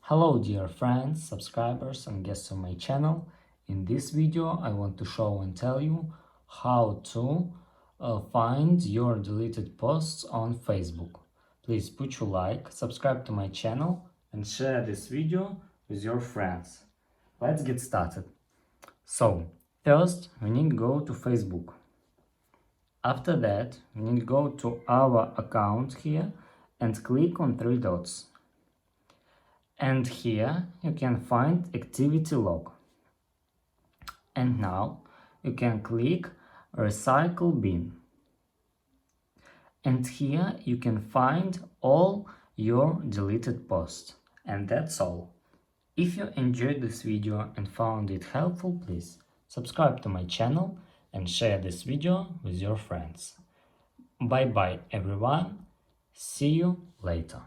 Hello dear friends, subscribers and guests on my channel. In this video I want to show and tell you how to find your deleted posts on Facebook. Please put your like, subscribe to my channel and share this video with your friends. Let's get started. So, first we need to go to Facebook. After that, we need to go to our account here and click on three dots. And here you can find activity log. And now you can click recycle bin. And here you can find all your deleted posts. And that's all. If you enjoyed this video and found it helpful, please subscribe to my channel and share this video with your friends. Bye bye everyone. See you later.